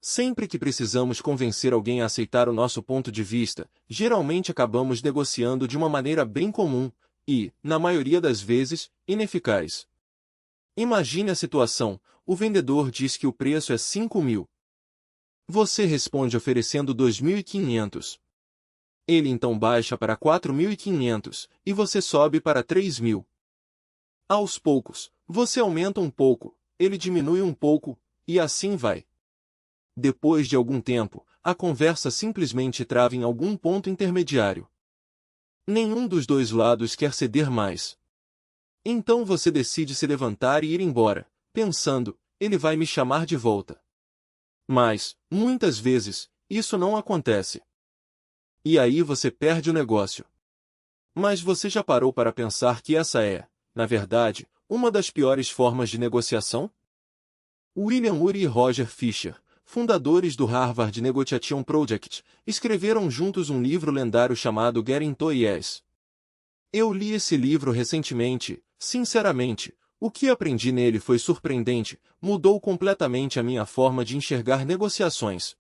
Sempre que precisamos convencer alguém a aceitar o nosso ponto de vista, geralmente acabamos negociando de uma maneira bem comum e, na maioria das vezes, ineficaz. Imagine a situação: o vendedor diz que o preço é 5.000. Você responde oferecendo 2.500. Ele então baixa para 4.500 e você sobe para 3.000. Aos poucos, você aumenta um pouco, ele diminui um pouco, e assim vai. Depois de algum tempo, a conversa simplesmente trava em algum ponto intermediário. Nenhum dos dois lados quer ceder mais. Então você decide se levantar e ir embora, pensando, ele vai me chamar de volta. Mas, muitas vezes, isso não acontece. E aí você perde o negócio. Mas você já parou para pensar que essa é, na verdade, uma das piores formas de negociação? William Ury e Roger Fisher, fundadores do Harvard Negotiation Project, escreveram juntos um livro lendário chamado Getting to Yes. Eu li esse livro recentemente, sinceramente, o que aprendi nele foi surpreendente, mudou completamente a minha forma de enxergar negociações.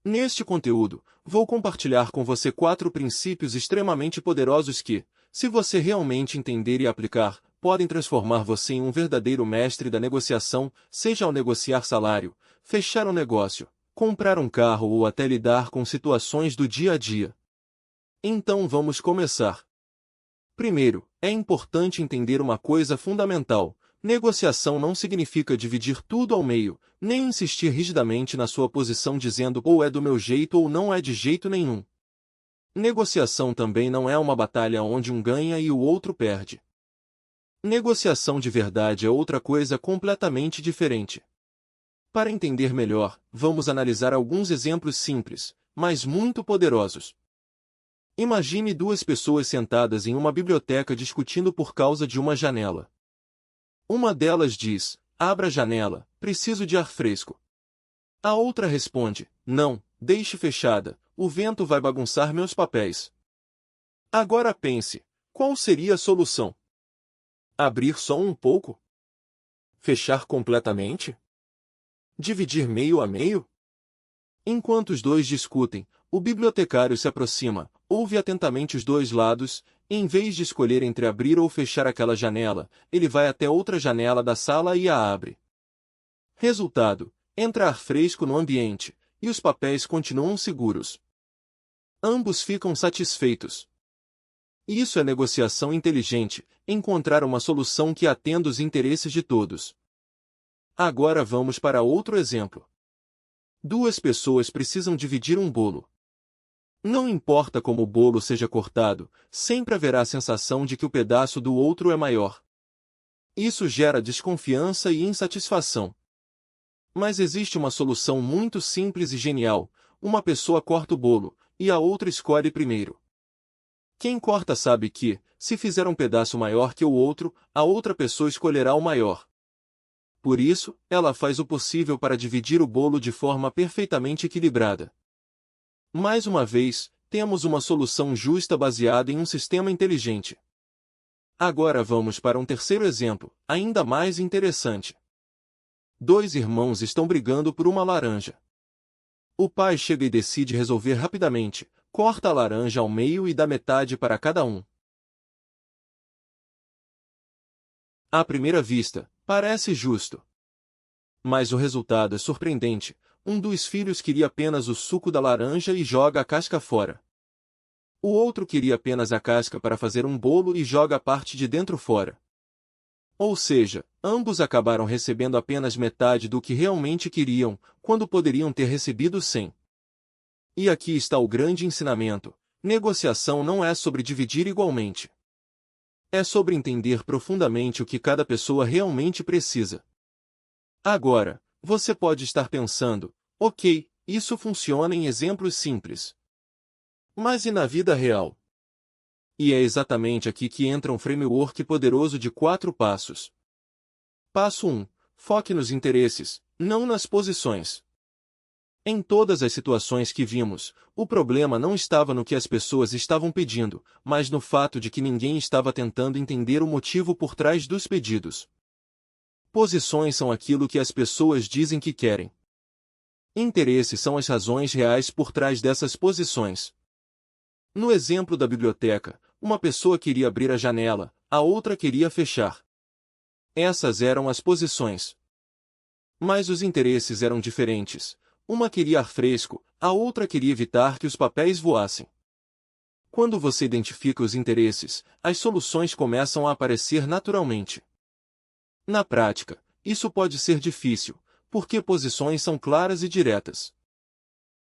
Neste conteúdo, vou compartilhar com você 4 princípios extremamente poderosos que, se você realmente entender e aplicar, podem transformar você em um verdadeiro mestre da negociação, seja ao negociar salário, fechar um negócio, comprar um carro ou até lidar com situações do dia a dia. Então vamos começar. Primeiro, é importante entender uma coisa fundamental: negociação não significa dividir tudo ao meio, nem insistir rigidamente na sua posição dizendo ou é do meu jeito ou não é de jeito nenhum. Negociação também não é uma batalha onde um ganha e o outro perde. Negociação de verdade é outra coisa completamente diferente. Para entender melhor, vamos analisar alguns exemplos simples, mas muito poderosos. Imagine 2 pessoas sentadas em uma biblioteca discutindo por causa de uma janela. Uma delas diz: abra a janela, preciso de ar fresco. A outra responde: não, deixe fechada, o vento vai bagunçar meus papéis. Agora pense, qual seria a solução? Abrir só um pouco? Fechar completamente? Dividir meio a meio? Enquanto os dois discutem, o bibliotecário se aproxima, ouve atentamente os dois lados, e em vez de escolher entre abrir ou fechar aquela janela, ele vai até outra janela da sala e a abre. Resultado: entra ar fresco no ambiente, e os papéis continuam seguros. Ambos ficam satisfeitos. Isso é negociação inteligente, encontrar uma solução que atenda os interesses de todos. Agora vamos para outro exemplo. 2 pessoas precisam dividir um bolo. Não importa como o bolo seja cortado, sempre haverá a sensação de que o pedaço do outro é maior. Isso gera desconfiança e insatisfação. Mas existe uma solução muito simples e genial: uma pessoa corta o bolo, e a outra escolhe primeiro. Quem corta sabe que, se fizer um pedaço maior que o outro, a outra pessoa escolherá o maior. Por isso, ela faz o possível para dividir o bolo de forma perfeitamente equilibrada. Mais uma vez, temos uma solução justa baseada em um sistema inteligente. Agora vamos para um terceiro exemplo, ainda mais interessante. 2 irmãos estão brigando por uma laranja. O pai chega e decide resolver rapidamente: corta a laranja ao meio e dá metade para cada um. À primeira vista, parece justo. Mas o resultado é surpreendente: um dos filhos queria apenas o suco da laranja e joga a casca fora. O outro queria apenas a casca para fazer um bolo e joga a parte de dentro fora. Ou seja, ambos acabaram recebendo apenas metade do que realmente queriam, quando poderiam ter recebido 100. E aqui está o grande ensinamento: negociação não é sobre dividir igualmente. É sobre entender profundamente o que cada pessoa realmente precisa. Agora, você pode estar pensando: ok, isso funciona em exemplos simples. Mas e na vida real? E é exatamente aqui que entra um framework poderoso de 4 passos. Passo 1. Foque nos interesses, não nas posições. Em todas as situações que vimos, o problema não estava no que as pessoas estavam pedindo, mas no fato de que ninguém estava tentando entender o motivo por trás dos pedidos. Posições são aquilo que as pessoas dizem que querem. Interesses são as razões reais por trás dessas posições. No exemplo da biblioteca, uma pessoa queria abrir a janela, a outra queria fechar. Essas eram as posições. Mas os interesses eram diferentes. Uma queria ar fresco, a outra queria evitar que os papéis voassem. Quando você identifica os interesses, as soluções começam a aparecer naturalmente. Na prática, isso pode ser difícil, porque posições são claras e diretas.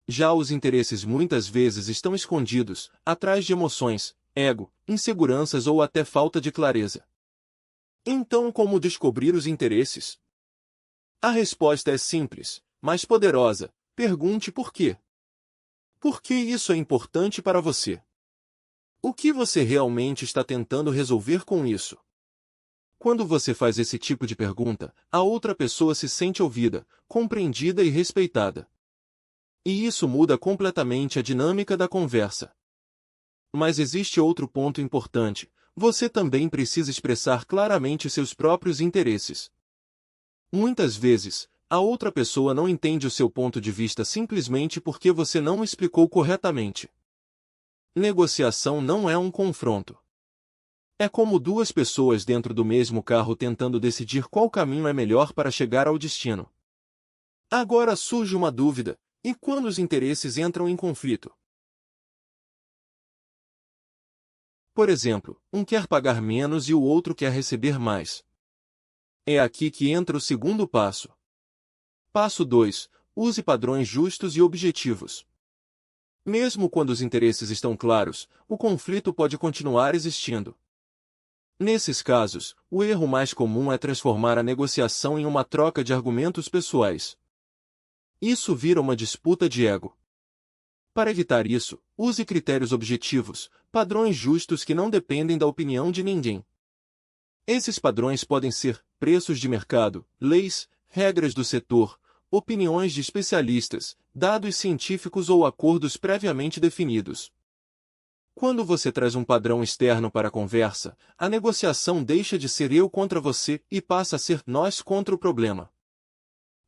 Já os interesses muitas vezes estão escondidos, atrás de emoções, ego, inseguranças ou até falta de clareza. Então, como descobrir os interesses? A resposta é simples, mas poderosa. Pergunte por quê. Por que isso é importante para você? O que você realmente está tentando resolver com isso? Quando você faz esse tipo de pergunta, a outra pessoa se sente ouvida, compreendida e respeitada. E isso muda completamente a dinâmica da conversa. Mas existe outro ponto importante: você também precisa expressar claramente seus próprios interesses. Muitas vezes, a outra pessoa não entende o seu ponto de vista simplesmente porque você não o explicou corretamente. Negociação não é um confronto. É como duas pessoas dentro do mesmo carro tentando decidir qual caminho é melhor para chegar ao destino. Agora surge uma dúvida: e quando os interesses entram em conflito? Por exemplo, um quer pagar menos e o outro quer receber mais. É aqui que entra o segundo passo. Passo 2. Use padrões justos e objetivos. Mesmo quando os interesses estão claros, o conflito pode continuar existindo. Nesses casos, o erro mais comum é transformar a negociação em uma troca de argumentos pessoais. Isso vira uma disputa de ego. Para evitar isso, use critérios objetivos, padrões justos que não dependem da opinião de ninguém. Esses padrões podem ser preços de mercado, leis, regras do setor, opiniões de especialistas, dados científicos ou acordos previamente definidos. Quando você traz um padrão externo para a conversa, a negociação deixa de ser eu contra você e passa a ser nós contra o problema.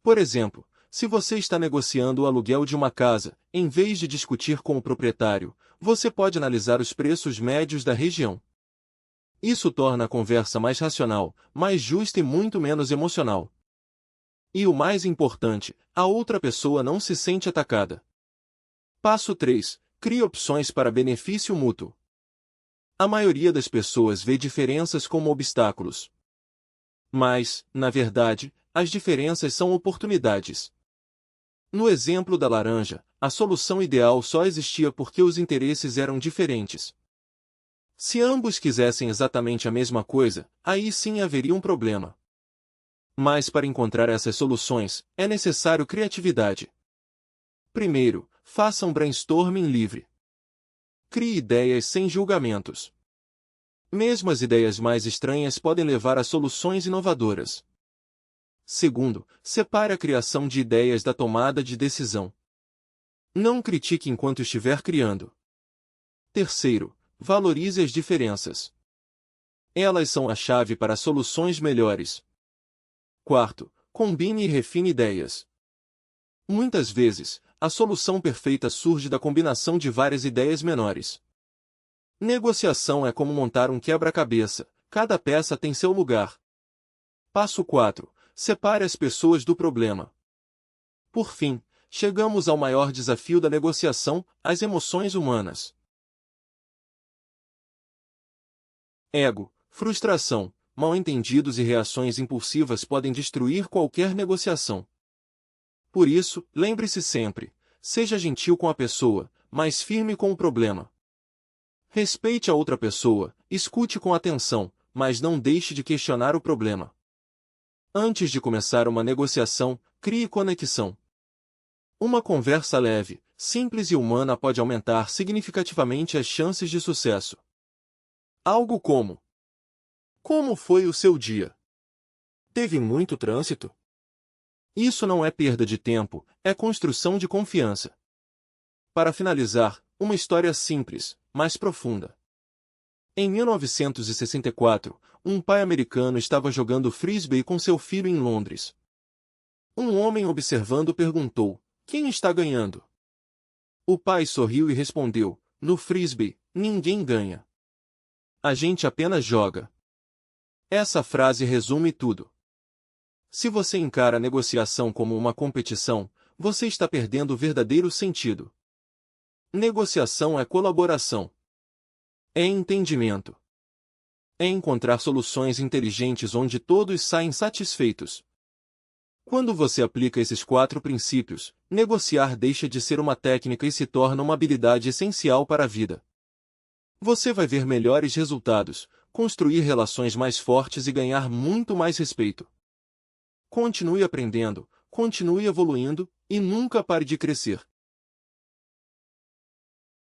Por exemplo, se você está negociando o aluguel de uma casa, em vez de discutir com o proprietário, você pode analisar os preços médios da região. Isso torna a conversa mais racional, mais justa e muito menos emocional. E o mais importante, a outra pessoa não se sente atacada. Passo 3. Crie opções para benefício mútuo. A maioria das pessoas vê diferenças como obstáculos. Mas, na verdade, as diferenças são oportunidades. No exemplo da laranja, a solução ideal só existia porque os interesses eram diferentes. Se ambos quisessem exatamente a mesma coisa, aí sim haveria um problema. Mas para encontrar essas soluções, é necessário criatividade. Primeiro, faça um brainstorming livre. Crie ideias sem julgamentos. Mesmo as ideias mais estranhas podem levar a soluções inovadoras. Segundo, separe a criação de ideias da tomada de decisão. Não critique enquanto estiver criando. Terceiro, valorize as diferenças. Elas são a chave para soluções melhores. Quarto, combine e refine ideias. Muitas vezes, a solução perfeita surge da combinação de várias ideias menores. Negociação é como montar um quebra-cabeça, cada peça tem seu lugar. Passo 4. Separe as pessoas do problema. Por fim, chegamos ao maior desafio da negociação: as emoções humanas. Ego, frustração, mal-entendidos e reações impulsivas podem destruir qualquer negociação. Por isso, lembre-se sempre: seja gentil com a pessoa, mas firme com o problema. Respeite a outra pessoa, escute com atenção, mas não deixe de questionar o problema. Antes de começar uma negociação, crie conexão. Uma conversa leve, simples e humana pode aumentar significativamente as chances de sucesso. Algo como: como foi o seu dia? Teve muito trânsito? Isso não é perda de tempo, é construção de confiança. Para finalizar, uma história simples, mas profunda. Em 1964, um pai americano estava jogando frisbee com seu filho em Londres. Um homem observando perguntou: Quem está ganhando? O pai sorriu e respondeu, no frisbee, ninguém ganha. A gente apenas joga. Essa frase resume tudo. Se você encara a negociação como uma competição, você está perdendo o verdadeiro sentido. Negociação é colaboração. É entendimento. É encontrar soluções inteligentes onde todos saem satisfeitos. Quando você aplica esses 4 princípios, negociar deixa de ser uma técnica e se torna uma habilidade essencial para a vida. Você vai ver melhores resultados, construir relações mais fortes e ganhar muito mais respeito. Continue aprendendo, continue evoluindo, e nunca pare de crescer.